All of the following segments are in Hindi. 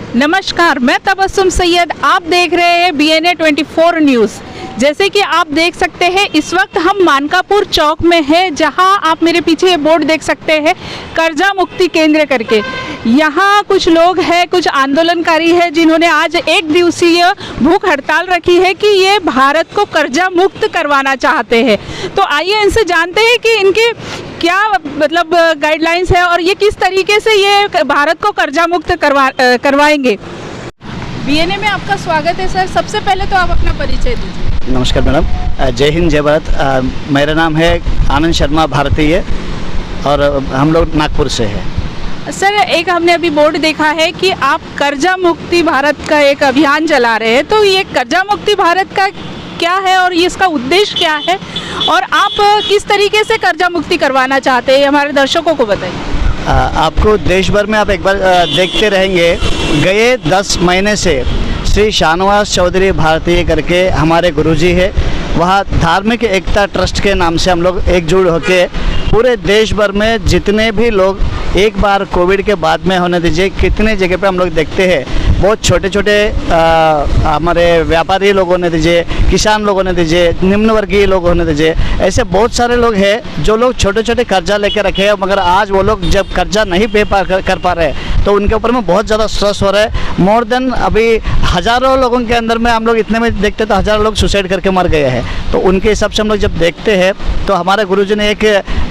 नमस्कार, मैं तबस्सुम सैयद। आप देख रहे हैं BNA 24 न्यूज़। जैसे कि आप देख सकते हैं इस वक्त हम मानकापुर चौक में हैं, जहां आप मेरे पीछे ये बोर्ड देख सकते हैं कर्जा मुक्ति केंद्र करके। यहाँ कुछ लोग हैं, कुछ आंदोलनकारी हैं जिन्होंने आज एक दिवसीय भूख हड़ताल रखी है कि ये भारत को कर्जा मुक्त करवाना चाहते हैं। तो आइए इनसे जानते हैं कि इनके क्या मतलब गाइडलाइंस है और ये किस तरीके से ये भारत को कर्जा मुक्त करवाएंगे। BNA में आपका स्वागत है सर। सबसे पहले तो आप अपना परिचय दीजिए। नमस्कार मैडम, जय हिंद जय भारत। मेरा नाम है आनंद शर्मा भारतीय और हम लोग नागपुर से हैं। सर, एक हमने अभी बोर्ड देखा है कि आप कर्जा मुक्ति भारत का एक अभियान चला रहे हैं, तो ये कर्जा मुक्ति भारत का क्या है और ये इसका उद्देश्य क्या है और आप किस तरीके से कर्जा मुक्ति करवाना चाहते हैं, हमारे दर्शकों को बताइए। आपको देश भर में आप एक बार देखते रहेंगे, गए 10 महीने से श्री शाहनवाज चौधरी भारतीय करके हमारे गुरुजी है, वहाँ धार्मिक एकता ट्रस्ट के नाम से हम लोग एकजुट होके पूरे देश भर में जितने भी लोग एक बार कोविड के बाद में होने दीजिए, कितने जगह पे हम लोग देखते हैं बहुत छोटे छोटे हमारे व्यापारी लोग होने दीजिए, किसान लोग होने दीजिए, निम्न वर्गीय लोग होने दीजिए, ऐसे बहुत सारे लोग हैं जो लोग छोटे छोटे कर्जा लेके रखे हैं, मगर आज वो लोग जब कर्जा नहीं पे कर पा रहे तो उनके ऊपर में बहुत ज़्यादा स्ट्रेस हो रहा है। मोर देन अभी हज़ारों लोगों के अंदर में हम लोग इतने में देखते तो हज़ारों लोग सुसाइड करके मर गए हैं। तो उनके हिसाब से हम लोग जब देखते हैं तो हमारे गुरुजी ने एक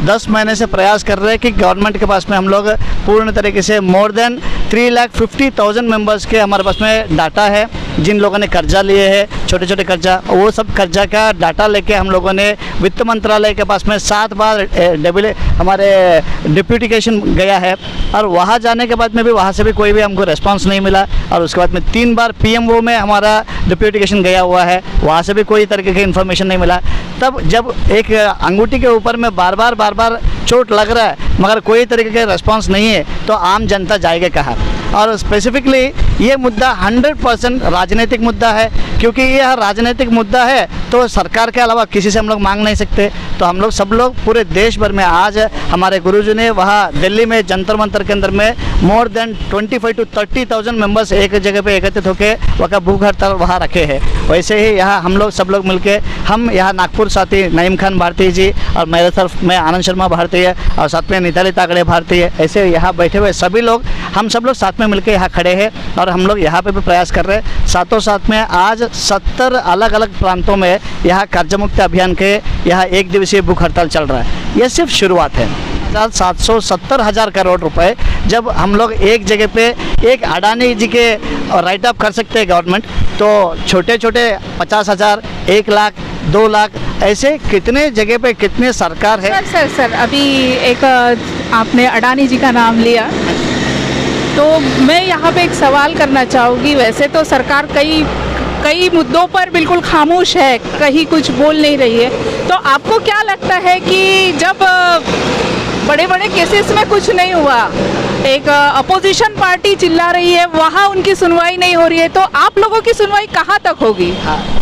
10 महीने से प्रयास कर रहे हैं कि गवर्नमेंट के पास में हम लोग पूर्ण तरीके से मोर देन 3,50,000 मेंबर्स के हमारे पास में डाटा है, जिन लोगों ने कर्जा लिए हैं छोटे छोटे कर्जा, वो सब कर्जा का डाटा लेके हम लोगों ने वित्त मंत्रालय के पास में 7 बार हमारे डिप्यूटिकेशन गया है और वहाँ जाने के बाद में भी वहाँ से भी कोई भी हमको रिस्पांस नहीं मिला। और उसके बाद में 3 बार PMO में हमारा डिप्यूटिकेशन गया हुआ है, वहाँ से भी कोई तरीके की इन्फॉर्मेशन नहीं मिला। तब जब एक अंगूठी के ऊपर में बार बार चोट लग रहा है मगर कोई तरीके का रिस्पांस नहीं है तो आम जनता जाएगा कहाँ। और स्पेसिफिकली ये मुद्दा 100% राजनीतिक मुद्दा है, क्योंकि यह राजनीतिक मुद्दा है तो सरकार के अलावा किसी से हम लोग मांग नहीं सकते। तो हम लोग सब लोग पूरे देश भर में आज हमारे गुरुजी ने वहाँ दिल्ली में जंतर मंतर के अंदर में मोर देन 25 to 30,000 मेंबर्स एक जगह पे एकत्रित होकर वहाँ भूख हड़ताल वहाँ रखे हैं। वैसे ही यहाँ हम लोग सब लोग मिलके हम यहाँ नागपुर साथी नईम खान भारतीय जी और मेरे तरफ मैं आनंद शर्मा भारतीय और साथ में निताली तागड़े भारतीय, ऐसे यहाँ बैठे हुए सभी लोग हम सब लोग साथ में मिलकर यहाँ खड़े हैं और हम लोग यहाँ पे भी प्रयास कर रहे हैं। साथों साथ में आज 70 अलग अलग प्रांतों में यहाँ कर्जा मुक्ति अभियान के यहाँ एक दिवसीय भूख हड़ताल चल रहा है। यह सिर्फ शुरुआत है। 770,000 करोड़ रुपए जब हम लोग एक जगह पे एक अडानी जी के राइट अप कर सकते हैं गवर्नमेंट, तो छोटे छोटे 50,000, 1 लाख, 2 लाख ऐसे कितने जगह पे कितने सरकार है। सर अभी एक आपने अडानी जी का नाम लिया, तो मैं यहाँ पे एक सवाल करना चाहूँगी। वैसे तो सरकार कई मुद्दों पर बिल्कुल खामोश है, कहीं कुछ बोल नहीं रही है, तो आपको क्या लगता है कि जब बड़े बड़े केसेस में कुछ नहीं हुआ, एक अपोजिशन पार्टी चिल्ला रही है, वहाँ उनकी सुनवाई नहीं हो रही है, तो आप लोगों की सुनवाई कहाँ तक होगी?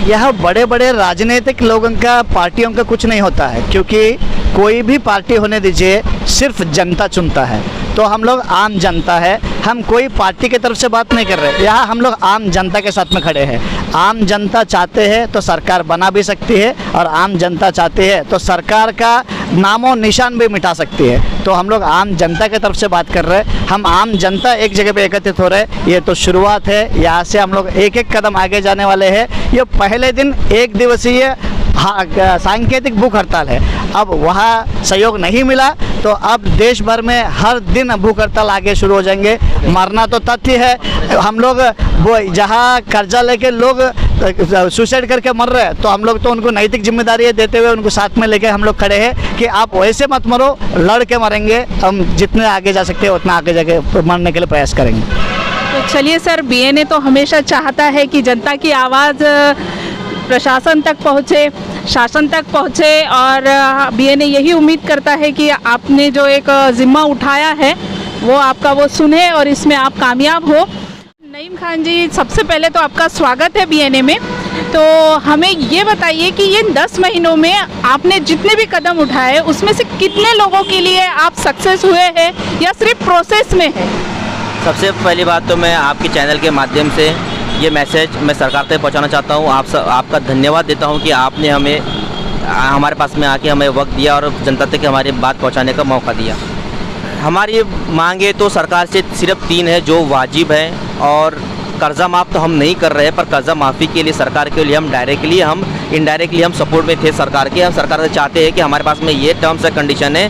यह बड़े बड़े राजनीतिक लोगों का, पार्टियों का कुछ नहीं होता है, क्योंकि कोई भी पार्टी होने दीजिए सिर्फ जनता चुनता है। तो हम लोग आम जनता है, हम कोई पार्टी की तरफ से बात नहीं कर रहे, यहाँ हम लोग आम जनता के साथ में खड़े हैं। आम जनता चाहते हैं तो सरकार बना भी सकती है और आम जनता चाहती है तो सरकार का नामो निशान भी मिटा सकती है। तो हम लोग आम जनता की तरफ से बात कर रहे हैं, हम आम जनता एक जगह पे एकत्रित हो रहे हैं। ये तो शुरुआत है, यहाँ से हम लोग एक एक कदम आगे जाने वाले हैं। ये पहले दिन एक दिवसीय सांकेतिक भूख हड़ताल है। अब वहाँ सहयोग नहीं मिला तो अब देश भर में हर दिन भूख हड़ताल आगे शुरू हो जाएंगे। मरना तो तथ्य है, हम लोग वो जहाँ कर्जा लेके लोग सुसाइड करके मर रहे हैं तो हम लोग तो उनको नैतिक जिम्मेदारी देते हुए उनको साथ में लेके हम लोग खड़े हैं कि आप वैसे मत मरो, लड़ के मरेंगे। हम जितने आगे जा सकते हैं उतना आगे जाके मरने के लिए प्रयास करेंगे। तो चलिए सर, BNA तो हमेशा चाहता है कि जनता की आवाज़ प्रशासन तक पहुँचे, शासन तक पहुँचे, और BNA यही उम्मीद करता है कि आपने जो एक जिम्मा उठाया है वो आपका वो सुने और इसमें आप कामयाब हो। नईम खान जी, सबसे पहले तो आपका स्वागत है BNA में। तो हमें ये बताइए कि ये 10 महीनों में आपने जितने भी कदम उठाए उसमें से कितने लोगों के लिए आप सक्सेस हुए हैं या सिर्फ प्रोसेस में है? सबसे पहली बात तो मैं आपके चैनल के माध्यम से ये मैसेज मैं सरकार तक पहुंचाना चाहता हूं। आपका धन्यवाद देता हूं कि आपने हमारे पास में आके हमें वक्त दिया और जनता तक हमारी बात पहुंचाने का मौका दिया। हमारी मांगे तो सरकार से सिर्फ 3 है जो वाजिब है, और कर्ज़ा माफ़ तो हम नहीं कर रहे हैं, पर कर्ज़ा माफ़ी के लिए सरकार के लिए हम इनडायरेक्टली हम सपोर्ट में थे सरकार के। हम सरकार से चाहते हैं कि हमारे पास में ये टर्म्स एंड कंडीशन है।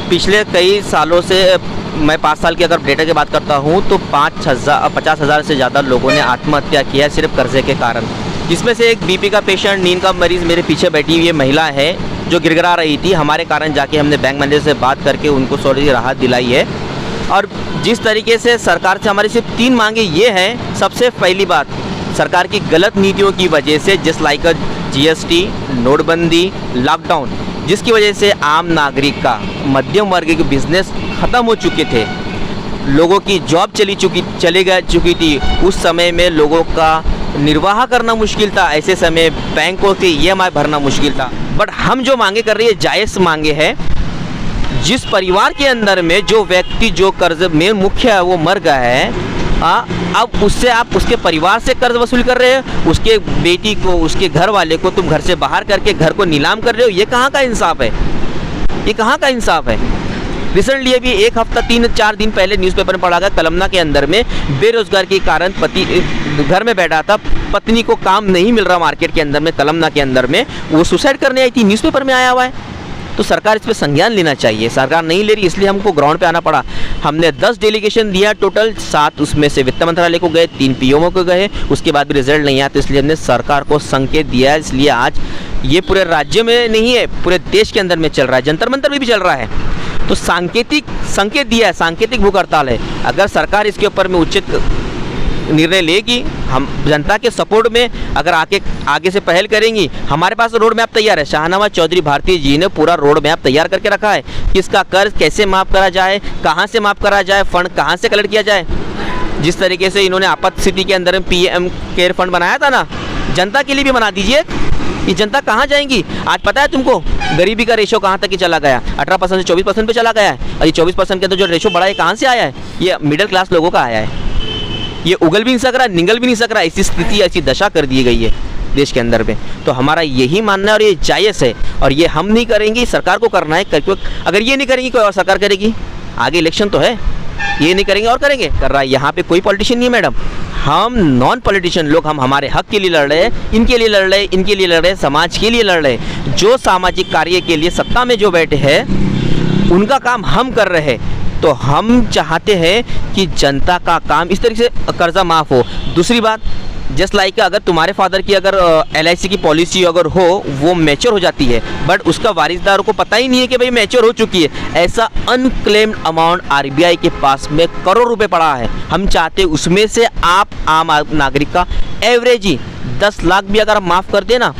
पिछले कई सालों से मैं 5 साल की अगर डेटा की बात करता हूँ तो 50,000 से ज़्यादा लोगों ने आत्महत्या किया सिर्फ कर्जे के कारण, जिसमें से एक बीपी का पेशेंट, नींद का मरीज़ मेरे पीछे बैठी हुई महिला है जो गिड़गिड़ा रही थी। हमारे कारण जाके हमने बैंक मैनेजर से बात करके उनको थोड़ी राहत दिलाई है। और जिस तरीके से सरकार से हमारी सिर्फ 3 मांगे ये हैं। सबसे पहली बात, सरकार की गलत नीतियों की वजह से जिस लाइक GST, नोटबंदी, लॉकडाउन, जिसकी वजह से आम नागरिक का, मध्यम वर्ग के बिजनेस ख़त्म हो चुके थे, लोगों की जॉब चली चुकी थी। उस समय में लोगों का निर्वाह करना मुश्किल था। ऐसे समय बैंकों के EMI भरना मुश्किल था। बट हम जो मांगे कर रही है जायज़ मांगे हैं। जिस परिवार के अंदर में जो व्यक्ति जो कर्ज में मुख्य है वो मर गया है, अब उससे आप उसके परिवार से कर्ज वसूल कर रहे हो, उसके बेटी को, उसके घर वाले को तुम घर से बाहर करके घर को नीलाम कर रहे हो। ये कहाँ का इंसाफ है? ये कहाँ का इंसाफ है? रिसेंटली अभी 1 हफ्ता 3-4 दिन पहले न्यूज़पेपर में पढ़ा गया, कलमना के अंदर में बेरोजगार के कारण पति घर में बैठा था, पत्नी को काम नहीं मिल रहा मार्केट के अंदर में, कलमना के अंदर में, वो सुसाइड करने आई थी, न्यूज़पेपर में आया हुआ है। तो सरकार इस पर संज्ञान लेना चाहिए। सरकार नहीं ले रही, इसलिए हमको ग्राउंड पे आना पड़ा। हमने 10 डेलीगेशन दिया टोटल, 7 उसमें से वित्त मंत्रालय को गए, 3 PMO को गए, उसके बाद भी रिजल्ट नहीं आया। तो इसलिए हमने सरकार को संकेत दिया। इसलिए आज ये पूरे राज्य में नहीं है, पूरे देश के अंदर में चल रहा है, जंतर मंतर में भी चल रहा है। तो सांकेतिक संकेत दिया है, सांकेतिक भूख हड़ताल है। अगर सरकार इसके ऊपर में उचित निर्णय लेगी, हम जनता के सपोर्ट में अगर आगे से पहल करेंगी। हमारे पास रोड मैप तैयार है। शाहनवाज चौधरी भारती जी ने पूरा रोड मैप तैयार करके रखा है, किसका कर्ज कैसे माफ़ करा जाए, कहाँ से माफ़ करा जाए, फंड कहाँ से कलेक्ट किया जाए। जिस तरीके से इन्होंने आपात स्थिति के अंदर में PM केयर फंड बनाया था ना, जनता के लिए भी बना दीजिए। ये जनता कहाँ जाएंगी? आज पता है तुमको गरीबी का रेशो कहाँ तक ही चला गया? 18% से 24% पे चला गया है। और ये 24% के अंदर जो रेशो बढ़ा है कहाँ से आया है? ये मिडिल क्लास लोगों का आया है। ये उगल भी नहीं सक रहा, निगल भी नहीं सक रहा। ऐसी स्थिति, ऐसी दशा कर दी गई है देश के अंदर में। तो हमारा यही मानना है और ये जायज़ है, और ये हम नहीं करेंगे, सरकार को करना है। अगर ये नहीं करेंगी कोई और सरकार करेगी। आगे इलेक्शन तो है, ये नहीं करेंगे और करेंगे, कर रहा है। यहाँ पे कोई पॉलिटिशियन नहीं है मैडम। हम नॉन पॉलिटिशियन लोग, हम हमारे हक के लिए लड़ रहे हैं, इनके लिए लड़ रहे हैं, इनके लिए लड़ रहे हैं, समाज के लिए लड़ रहे हैं। जो सामाजिक कार्य के लिए सत्ता में जो बैठे हैं उनका काम हम कर रहे हैं। तो हम चाहते हैं कि जनता का काम इस तरीके से कर्जा माफ़ हो। दूसरी बात, जस्ट लाइक अगर तुम्हारे फादर की अगर LIC की पॉलिसी अगर हो, वो मैच्योर हो जाती है, बट उसका वारिसदारों को पता ही नहीं है कि भाई मैच्योर हो चुकी है। ऐसा अनक्लेम्ड अमाउंट RBI के पास में करोड़ रुपए पड़ा है। हम चाहते हैं उसमें से आप आम नागरिक का एवरेज ही 10 लाख भी अगर माफ़ कर देना,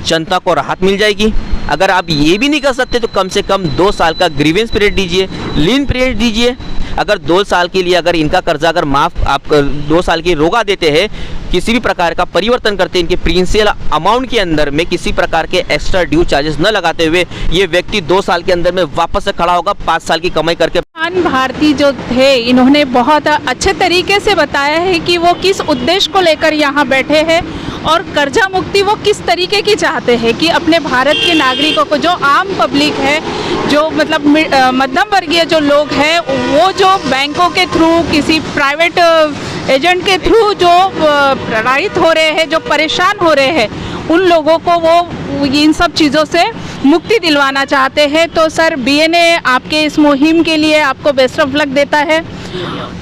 जनता को राहत मिल जाएगी। अगर आप ये भी नहीं कर सकते तो कम से कम 2 साल का ग्रीवेंस पीरियड दीजिए, लीन पीरियड दीजिए। अगर 2 साल के लिए अगर इनका कर्जा अगर माफ़ आप 2 साल की रोका देते हैं, किसी भी प्रकार का परिवर्तन करते हैं, इनके प्रिंसिपल अमाउंट के अंदर में किसी प्रकार के एक्स्ट्रा ड्यू चार्जेस न लगाते हुए, ये व्यक्ति 2 साल के अंदर में वापस से खड़ा होगा 5 साल की कमाई करके। भारती जो थे, इन्होंने बहुत अच्छे तरीके से बताया है कि वो किस उद्देश्य को लेकर यहाँ बैठे हैं और कर्जा मुक्ति वो किस तरीके की चाहते हैं कि अपने भारत के नागरिकों को, जो आम पब्लिक है, जो मतलब मध्यम वर्गीय जो लोग हैं, वो जो बैंकों के थ्रू, किसी प्राइवेट एजेंट के थ्रू जो प्रताड़ित हो रहे हैं, जो परेशान हो रहे हैं, उन लोगों को वो इन सब चीज़ों से मुक्ति दिलवाना चाहते हैं। तो सर, BNA आपके इस मुहिम के लिए आपको बेस्ट ऑफ लक देता है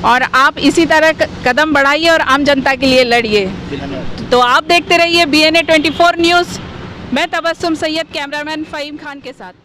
और आप इसी तरह कदम बढ़ाइए और आम जनता के लिए लड़िए। तो आप देखते रहिए BNA 24 न्यूज़। मैं तबस्सुम सैयद, कैमरामैन फ़हीम खान के साथ।